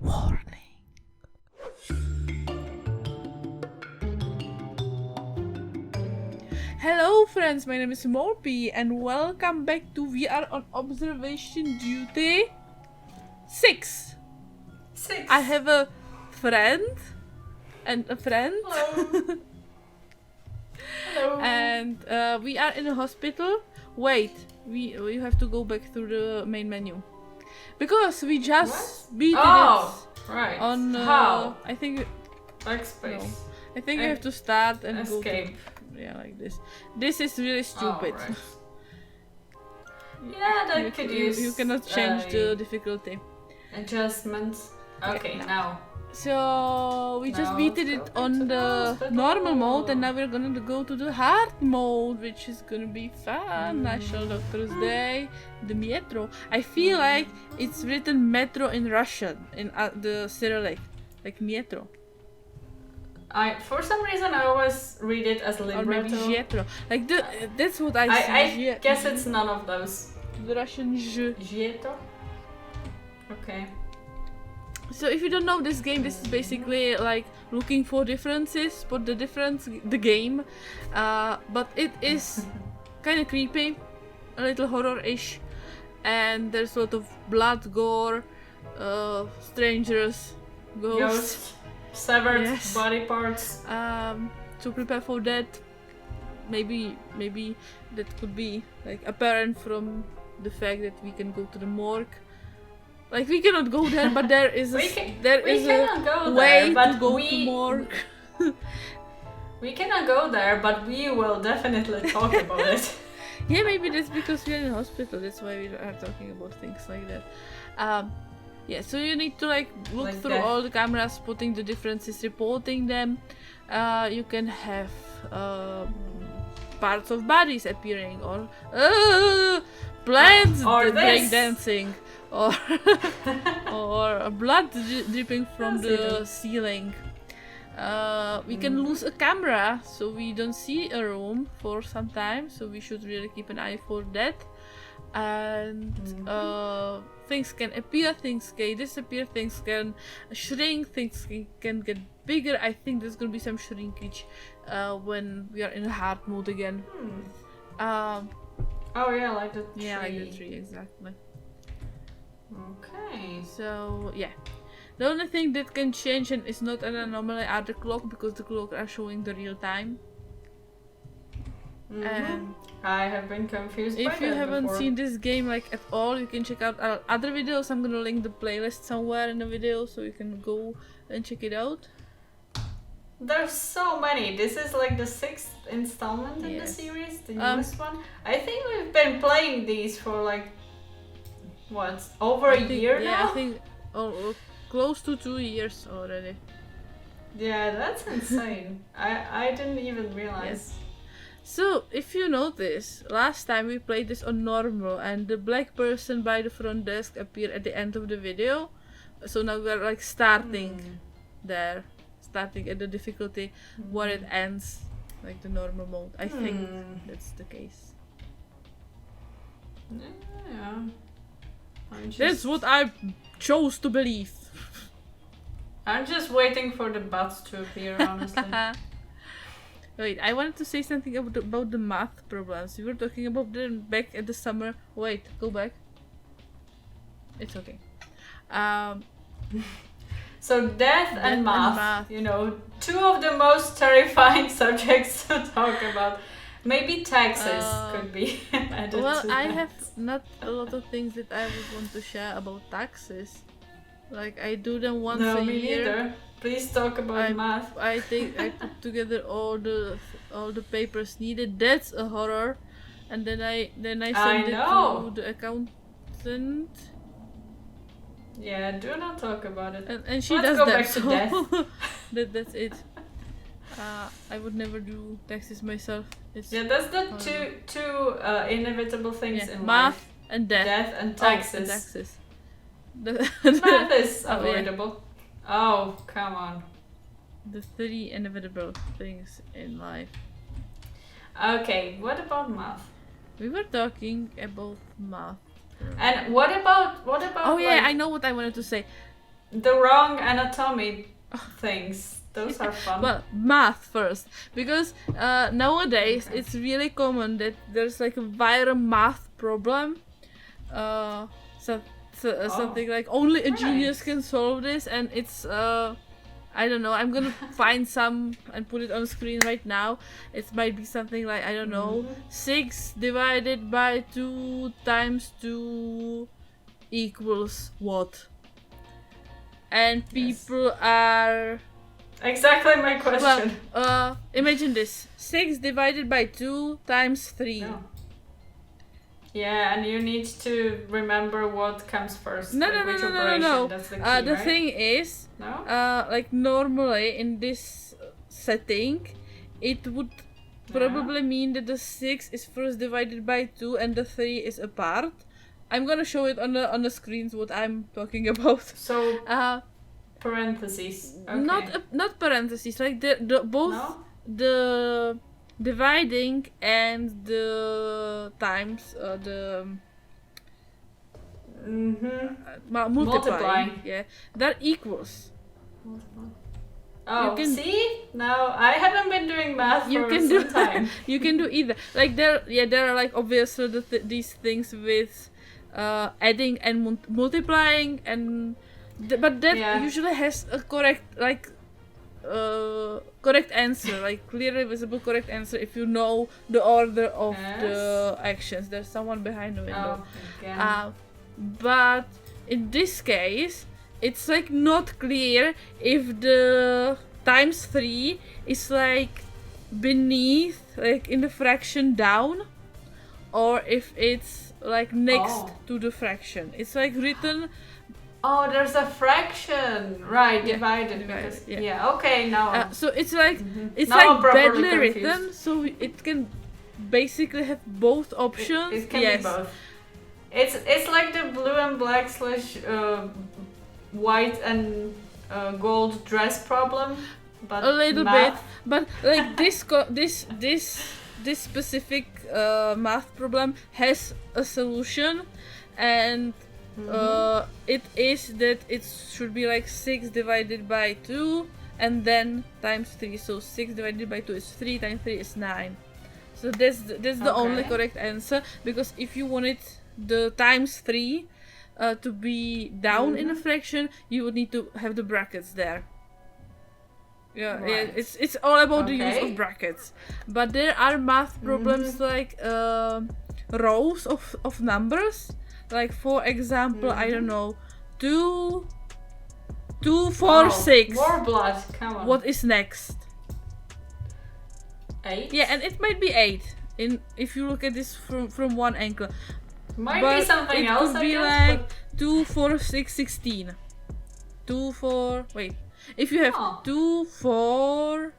Warning. Hello friends, my name is Molpe and welcome back to We Are on Observation Duty 6. I have a friend and a friend. Hello. Hello. And we are in a hospital. Wait, we have to go back to the main menu. Because we just beat it right. on How? I think Backspace. no. I think you have to start and escape. Go to, yeah, like this. This is really stupid. Oh, right. Yeah, that could use. You cannot change the difficulty. Adjustments. Okay, no. now. So we just beat it on the normal mode, and now we're gonna go to the hard mode, which is gonna be fun. National Doctor's Day, the metro. I feel like it's written metro in Russian in the Cyrillic, like metro. For some reason I always read it as libretto. Or maybe jetro. Like that's what I see. I guess it's none of those. The Russian je. Jetro? Okay. So if you don't know this game, this is basically like looking for differences, for the game, but it is kind of creepy, a little horror-ish, and there's a lot of blood, gore, strangers, ghosts, severed body parts. So prepare for that. Maybe that could be like apparent from the fact that we can go to the morgue. Like we cannot go there, but there is a way to go to morgue. We cannot go there, but we will definitely talk about it. Yeah, maybe that's because we're in a hospital. That's why we are talking about things like that. Yeah, so you need to like look through all the cameras, spotting the differences, reporting them. You can have parts of bodies appearing, or plants break dancing. Or blood dripping from the ceiling. We can lose a camera, so we don't see a room for some time, so we should really keep an eye for that. And things can appear, things can disappear, things can shrink, things can get bigger. I think there's gonna be some shrinkage when we are in hard mode again. Oh yeah, like the tree. Yeah, like the tree, exactly. Okay. So yeah, the only thing that can change and is not an anomaly are the clock, because the clock are showing the real time. And I have been confused. If you haven't seen this game like at all, you can check out our other videos. I'm gonna link the playlist somewhere in the video, so you can go and check it out. There's so many. This is like the 6th installment in the series, the newest one. I think we've been playing these for like over a year now? Yeah, I think close to 2 years already. Yeah, that's insane. I didn't even realize. Yes. So, if you notice, last time we played this on normal and the black person by the front desk appeared at the end of the video. So now we're like starting there. Starting at the difficulty where it ends, like the normal mode. I think that's the case. Yeah. That's what I chose to believe. I'm just waiting for the butts to appear, honestly. Wait, I wanted to say something about the math problems. We were talking about them back at the summer. Wait, go back. It's okay. So death and math, you know, two of the most terrifying subjects to talk about. Maybe taxes could be added well, to I that. have not a lot of things that I would want to share about taxes. Like I do them once a me year. Neither. Please talk about math. I think I put together all the papers needed. That's a horror. And then I send it to the accountant. Yeah, do not talk about it. And she Let's does go that. back to death. That's it. I would never do taxes myself. Yeah, that's the two inevitable things in math life. And death. Death and taxes. And taxes. Math is avoidable. Oh, come on. The 3 inevitable things in life. Okay, what about math? We were talking about math. And what about Oh yeah, I know what I wanted to say. the wrong anatomy things. Those are fun. Well, math first, because nowadays it's really common that there's like a viral math problem. Something like only a genius can solve this, and it's I don't know. I'm gonna find some and put it on screen right now. It might be something like, I don't know, 6 divided by 2 times 2 equals what? And people are... Exactly my question. Well, imagine this. 6 divided by 2 times 3. No. Yeah, and you need to remember what comes first. No. That's the key, the right? thing is, like normally in this setting, it would probably mean that the 6 is first divided by 2 and the 3 is apart. I'm gonna show it on the screens what I'm talking about. So parentheses. Okay. Not parentheses. Like the both the dividing and the times multiplying. Yeah, they're equals. Oh, see? Now I haven't been doing math for some time. You can do either. Like there are like obviously these things with adding and multiplying, and but that usually has a correct answer, like clearly visible correct answer if you know the order of the actions. There's someone behind the window. But in this case, it's like not clear if the times 3 is like beneath, like in the fraction down, or if it's like next to the fraction. It's like written. Oh, there's a fraction, right? Divided. Because, okay, now. So it's like it's now like badly written, so it can basically have both options. It can be both. It's like the blue and black / white and gold dress problem, but a little math. bit. But like this specific math problem has a solution, and it is that it should be like 6 divided by 2 and then times 3. So 6 divided by 2 is 3 times 3 is 9. So that's the only correct answer, because if you wanted the times 3 to be down in a fraction, you would need to have the brackets there. Yeah, it's all about the use of brackets. But there are math problems like rows of numbers. Like for example, I don't know, 2, 4, 6. More blood, come on. What is next? 8? Yeah, and it might be 8 if you look at this from one angle. Might be something else, I guess. It could be like 2, 4, 6, 16. 2, 4, wait. If you have 2, 4...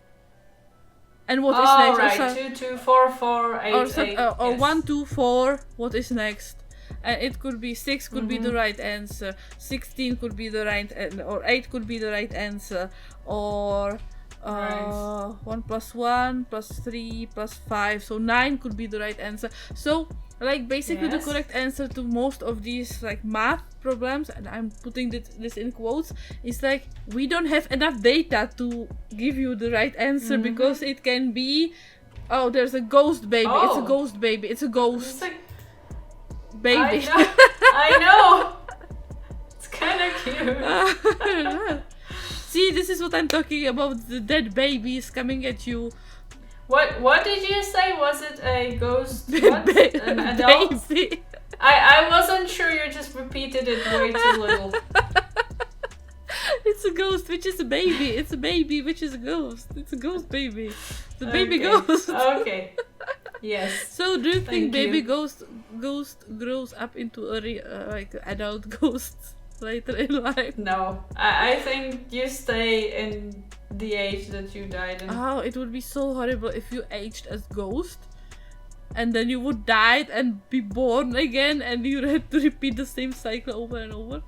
And what is next? Right, 2, 2, 4, 4, 8, 8. Or 1, 2, 4, what is next? And it could be 6 could be the right answer, 16 could be the right or 8 could be the right answer, or 1 plus 1 plus 3 plus 5, so 9 could be the right answer. So like basically the correct answer to most of these like math problems, and I'm putting this in quotes, is like we don't have enough data to give you the right answer, because it can be, there's a ghost baby, it's a ghost baby, it's a ghost baby. I know. It's kind of cute. See, this is what I'm talking about, the dead babies coming at you. What did you say? Was it a ghost? An adult? Baby. I wasn't sure, you just repeated it way too little. It's a ghost, which is a baby. It's a baby, which is a ghost. It's a ghost baby. The baby ghost. Okay. Yes. So do you think baby ghost grows up into a like adult ghost later in life? No, I think you stay in the age that you died in. Oh, it would be so horrible if you aged as ghost, and then you would die and be born again, and you had to repeat the same cycle over and over,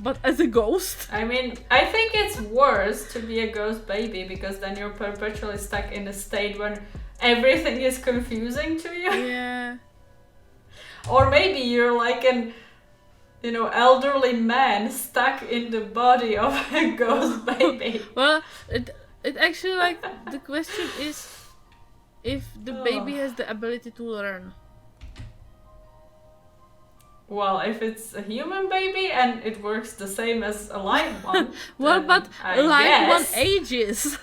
but as a ghost. I mean, I think it's worse to be a ghost baby, because then you're perpetually stuck in a state when everything is confusing to you. Yeah. Or maybe you're like elderly man stuck in the body of a ghost baby. Well, it actually, like, the question is if the baby has the ability to learn. Well, if it's a human baby and it works the same as a live one. Well, but I a live guess. one ages.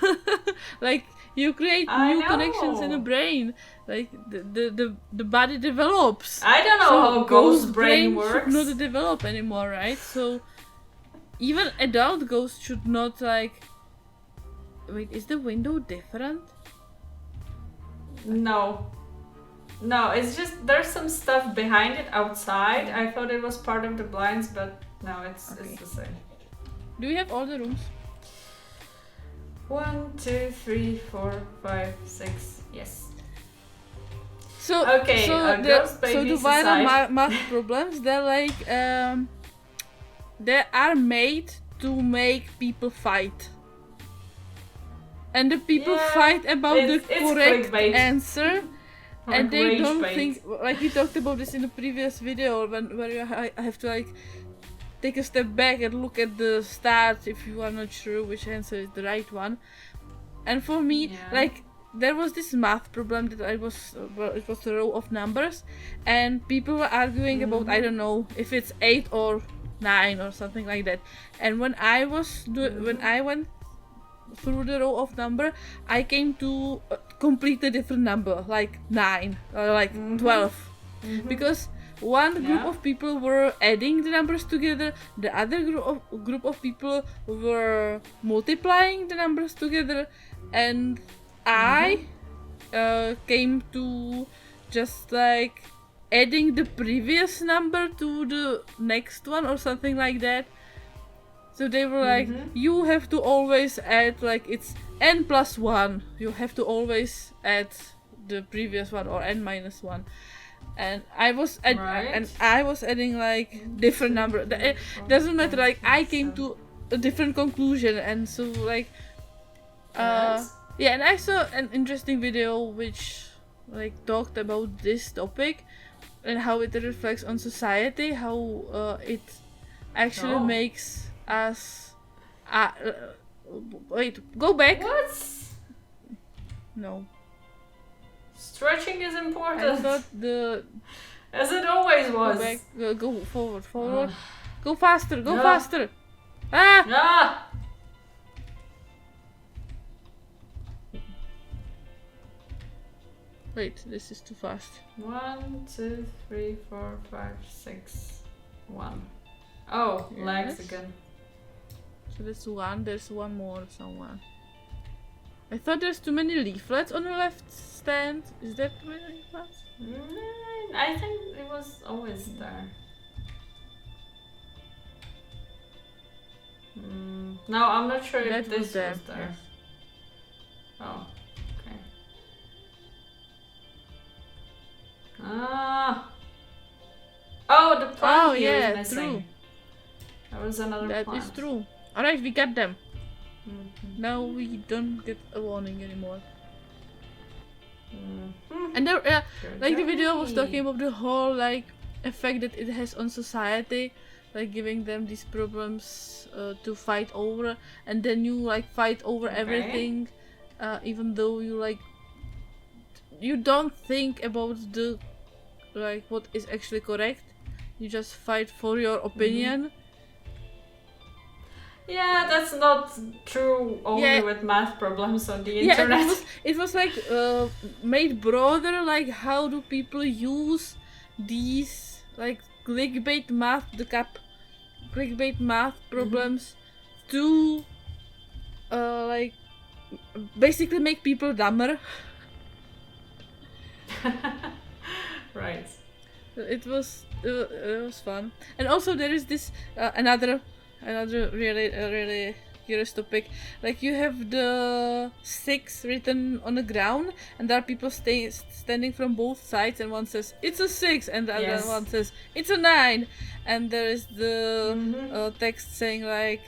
Like, you create new connections in the brain. Like, the body develops. I don't know how ghost brain works. Should not develop anymore, right? So even adult ghosts should not, like. Wait, is the window different? No, it's just there's some stuff behind it outside. I thought it was part of the blinds, but no, it's the same. Do we have all the rooms? 1, 2, 3, 4, 5, 6. Yes. So okay. So the viral math problems, they're like they are made to make people fight. And the people fight about the correct answer, and they don't think, like we talked about this in the previous video, where you have to, like, take a step back and look at the start if you are not sure which answer is the right one. And for me, like, there was this math problem that it was a row of numbers, and people were arguing about, I don't know, if it's 8 or 9 or something like that. And when I went through the row of number, I came to a completely different number, like 9 or like 12, because one group of people were adding the numbers together, the other group of people were multiplying the numbers together, and I came to just, like, adding the previous number to the next one or something like that. So they were like, you have to always add, like, it's n plus 1. You have to always add the previous one, or n minus 1. And I was adding, like, different number. It doesn't matter. Like, I came to a different conclusion, and so, like, and I saw an interesting video which, like, talked about this topic and how it reflects on society, how it actually makes us wait, go back. What? No. Stretching is important. I thought as it always was. Go back. Go forward. Go faster. Faster. Ah! Wait, this is too fast. 1, 2, 3, 4, 5, 6, 1. Oh, yes. Legs again. So that's 1. There's one more somewhere. I thought there's too many leaflets on the left stand. Is that too many leaflets? I think it was always there. No, I'm not sure if this was there. Yes. Oh, okay. Oh, the plant here is missing. True. That was another plant. That is true. Alright, we got them. Now we don't get a warning anymore. And there, like the video was talking about the whole, like, effect that it has on society, like giving them these problems to fight over, and then you, like, fight over everything, even though you, like, you don't think about the, like, what is actually correct. You just fight for your opinion. Yeah, that's not true only with math problems on the internet. Yeah, it was like made broader, like, how do people use these, like, clickbait math problems to like, basically make people dumber. Right. It was fun. And also there is this another really curious topic. Like, you have the 6 written on the ground, and there are people standing from both sides, and one says it's a 6, and the other one says it's a 9, and there is the text saying, like,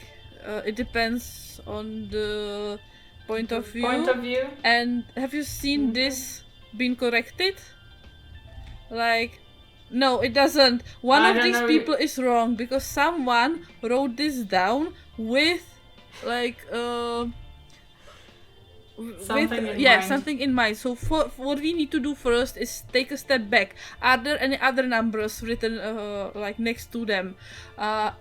it depends on the point of view. And have you seen this been corrected? Like, No, it doesn't. One I of don't these know. people is wrong because someone wrote this down with like Something with in mind. something in mind. So for what we need to do first is take a step back. Are there any other numbers written like next to them?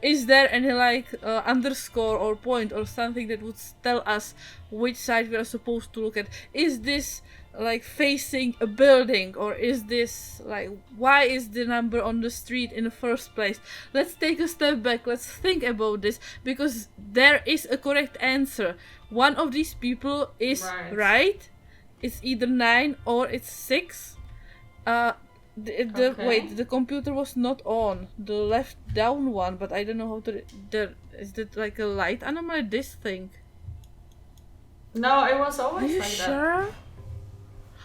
Is there any like underscore or point or something that would tell us which side we are supposed to look at? Is this like facing a building, or is this like, why is the number on the street in the first place? Let's take a step back, let's think about this, because there is a correct answer. One of these people is right. It's either 9 or it's 6. Wait, the computer was not on, the left down one, but I don't know how to is that like a light anomaly, this thing? No, it was always like that. Are you sure?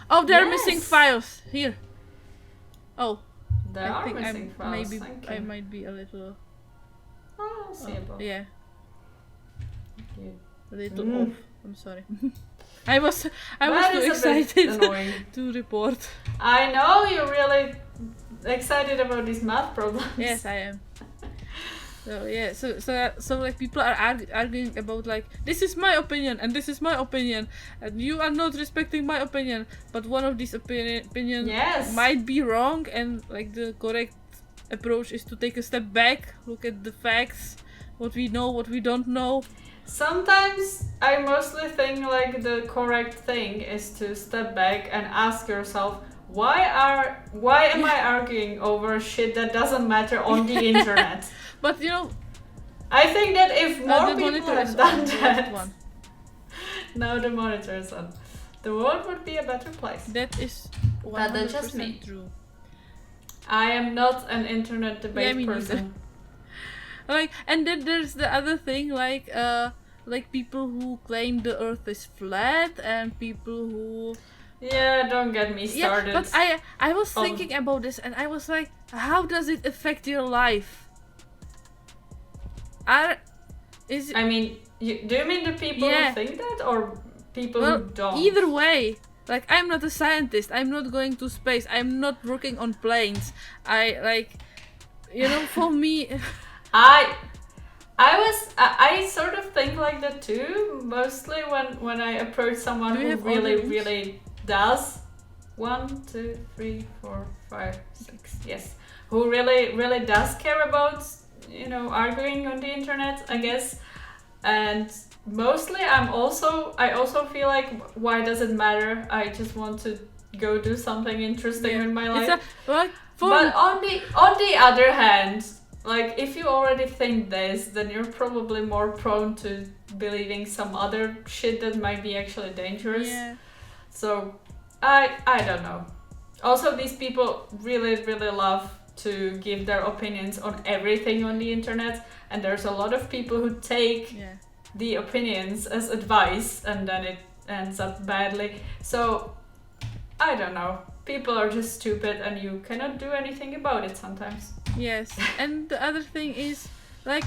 Oh, they're missing files. Here. Oh. There are missing files. Maybe I might be a little... seeable. Yeah. A little off. I'm sorry. I was too excited to report. I know you're really excited about these math problems. Yes, I am. So yeah, so like people are arguing about like, this is my opinion and this is my opinion and you are not respecting my opinion, but one of these opinions might be wrong, and like the correct approach is to take a step back, look at the facts, what we know, what we don't know. Sometimes I mostly think like the correct thing is to step back and ask yourself, why am I arguing over shit that doesn't matter on the internet? But you know, I think that if more people had done that, now the monitor is on, the world would be a better place. That is 100% but that's just me. True. I am not an internet debate person. Like, and then there's the other thing, like people who claim the Earth is flat, and people who... Yeah, don't get me started. Yeah, but I was thinking about this, and I was like, how does it affect your life? Do you mean the people who think that, or people who don't? Either way. Like, I'm not a scientist, I'm not going to space, I'm not working on planes. For me... I sort of think like that too, mostly when I approach someone who really does 1, 2, 3, 4, 5, 6, yes, who really does care about, arguing on the internet, I guess. And mostly I also feel like, why does it matter? I just want to go do something interesting in my life. But on the other hand, like, if you already think this, then you're probably more prone to believing some other shit that might be actually dangerous. Yeah. So, I don't know. Also, these people really love to give their opinions on everything on the internet, and there's a lot of people who take the opinions as advice, and then it ends up badly. So, I don't know. People are just stupid, and you cannot do anything about it sometimes. Yes, and the other thing is, like,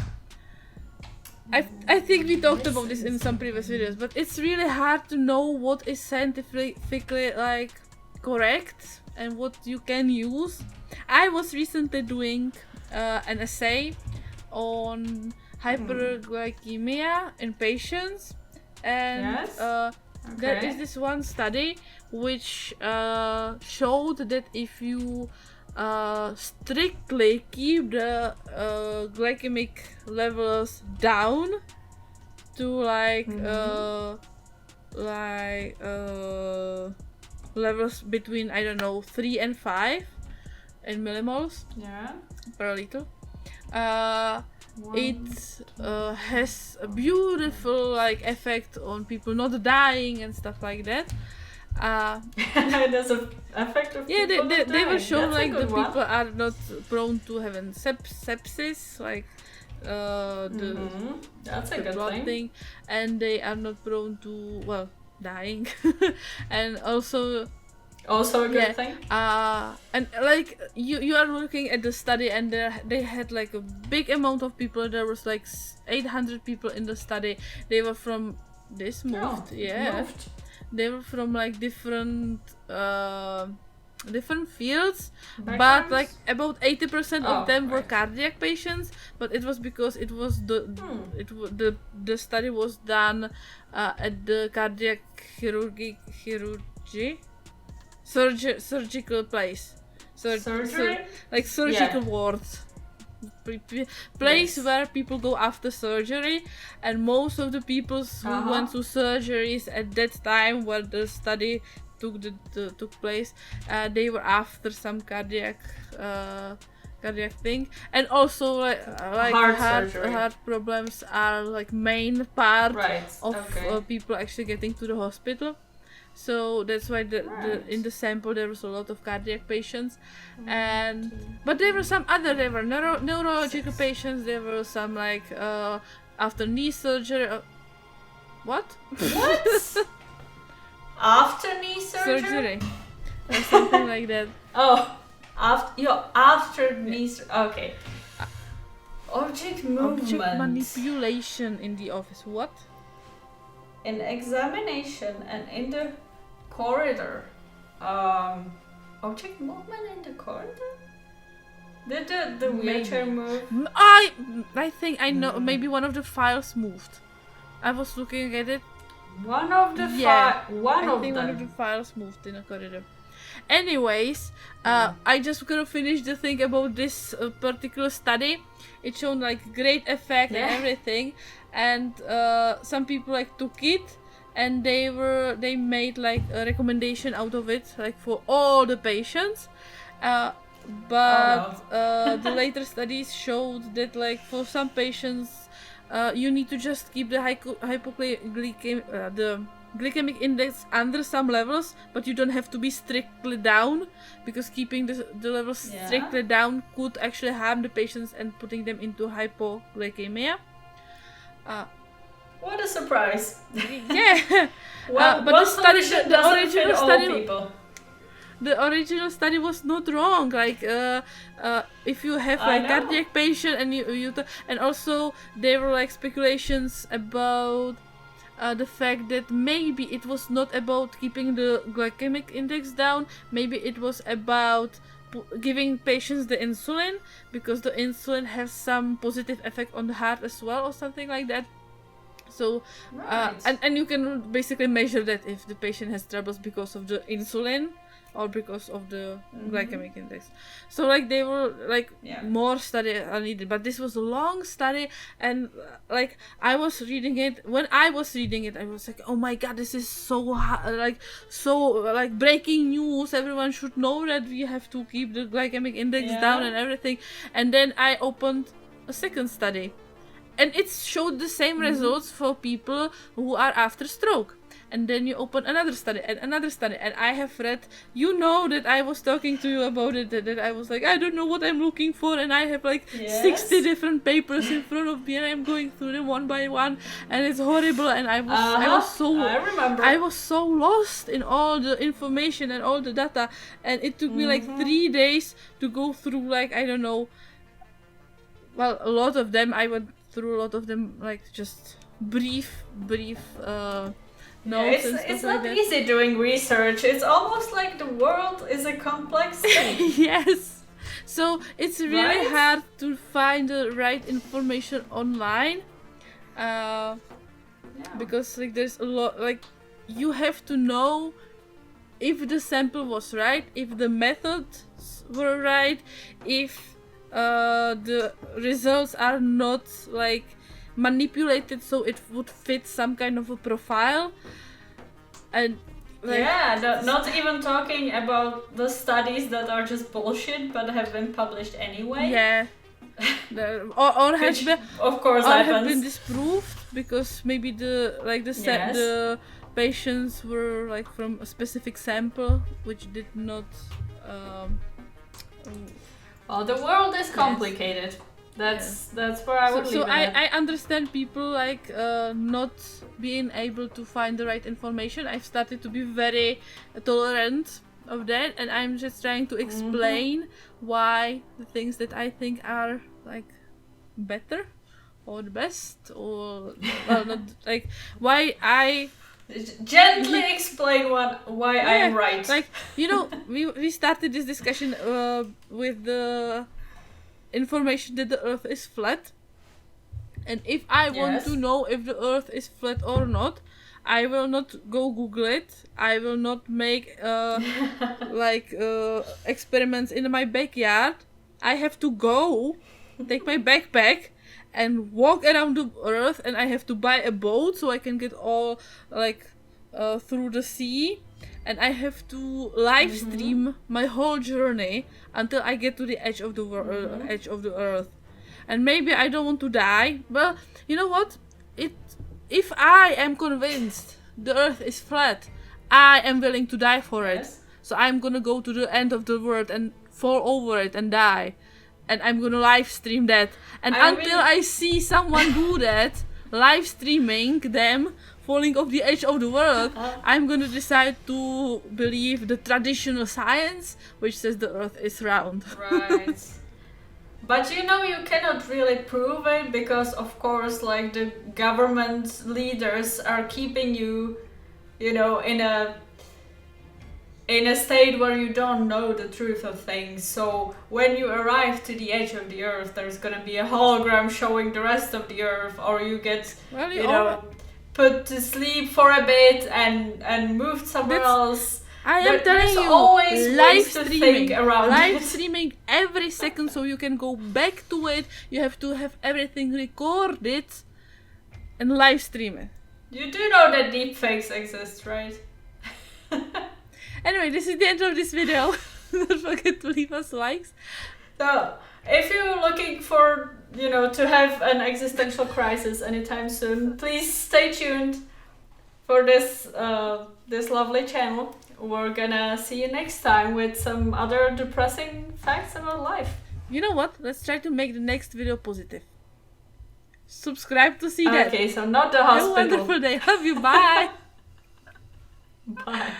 I think we talked about this in some previous videos, but it's really hard to know what is scientifically, like, correct and what you can use. I was recently doing an essay on hyperglycemia in patients, and there is this one study which showed that if you strictly keep the glycemic levels down to levels between, I don't know, 3 and 5 in millimoles per liter, it has a beautiful effect on people not dying and stuff like that. There's an effect of people they were shown the people are not prone to having sepsis, that's a good thing, and they are not prone to dying, and also a good thing. And you are looking at the study, and they had a big amount of people. There was 800 people in the study. They were from They were from different different fields, but Backgrounds? like about 80% of them were right. cardiac patients. But it was because it was the study was done at the cardiac surgical place, Surgery? like surgical Yeah. wards. Place Yes. where people go after surgery, and most of the people who went to surgeries at that time where the study took place, they were after some cardiac thing, and also like heart problems are like main part of people actually getting to the hospital. So that's why in the sample there was a lot of cardiac patients, but there were some other, there were neurological patients, there were some like after knee surgery. What? After knee surgery? Or something like that. After knee okay. Object manipulation in the office. What? In examination and in the corridor. Object movement in the corridor? Did the wheelchair move? I think I know. Maybe one of the files moved. I was looking at it. One of the one of the files moved in a corridor. Anyways, I just gonna finish the thing about this particular study. It showed like great effect and everything, and some people like took it, and they made like a recommendation out of it, like for all the patients. But the later studies showed that like for some patients, you need to just keep the glycemic index under some levels, but you don't have to be strictly down, because keeping the levels strictly down could actually harm the patients and putting them into hypoglycemia. What a surprise! Yeah. But the original study was not wrong. Like if you have like cardiac patient and you and also there were like speculations about the fact that maybe it was not about keeping the glycemic index down, maybe it was about giving patients the insulin, because the insulin has some positive effect on the heart as well, or something like that. So and you can basically measure that if the patient has troubles because of the insulin or because of the glycemic index. So like they were like more study are needed, but this was a long study, and like I was reading it. When I was reading it, I was like, oh my god, this is so breaking news. Everyone should know that we have to keep the glycemic index down and everything. And then I opened a second study, and it showed the same results for people who are after stroke. And then you open another study, and I have read, that I was talking to you about it, that I was like, I don't know what I'm looking for, and I have like 60 different papers in front of me, and I'm going through them one by one, and it's horrible, and I was so lost in all the information and all the data, and it took me like 3 days to go through, like, I don't know, well, a lot of them. I went through a lot of them, like just brief notes. It's not easy doing research. It's almost like the world is a complex thing. Yes. So it's really hard to find the right information online, because like there's a lot, like you have to know if the sample was right, if the methods were right, if the results are not like manipulated so it would fit some kind of a profile, and like, not even talking about the studies that are just bullshit but have been published anyway. Or has been, of course, have been disproved because maybe the patients were like from a specific sample which did not. Well, the world is complicated. That's where I would leave it. So I understand people like not being able to find the right information. I've started to be very tolerant of that, and I'm just trying to explain why the things that I think are like better or the best, or well, not like why I Gently explain why I'm right. Like, you know, we started this discussion with the information that the Earth is flat. And if I want to know if the Earth is flat or not, I will not go Google it. I will not make experiments in my backyard. I have to go, take my backpack, and walk around the Earth. And I have to buy a boat so I can get all through the sea. And I have to live stream my whole journey until I get to the edge of the edge of the Earth. And maybe I don't want to die. But you know what? If I am convinced the Earth is flat, I am willing to die for it. So I'm gonna go to the end of the world and fall over it and die. And I'm gonna live stream that. And until I see someone do that, live streaming them falling off the edge of the world, I'm gonna decide to believe the traditional science, which says the Earth is round. Right. But you know, you cannot really prove it because, of course, like the government leaders are keeping you, you know, in a state where you don't know the truth of things. So when you arrive to the edge of the Earth, there's gonna be a hologram showing the rest of the Earth, or you get, put to sleep for a bit and moved somewhere else. I am telling you, always live streaming every second, so you can go back to it. You have to have everything recorded and live stream it. You do know that deepfakes exist, right? Anyway, this is the end of this video. Don't forget to leave us likes. So, if you're looking for, you know, to have an existential crisis anytime soon, please stay tuned for this this lovely channel. We're gonna see you next time with some other depressing facts about life. You know what? Let's try to make the next video positive. Subscribe to see that. Okay, so not the hospital. Have a wonderful day. Love you. Bye. Bye.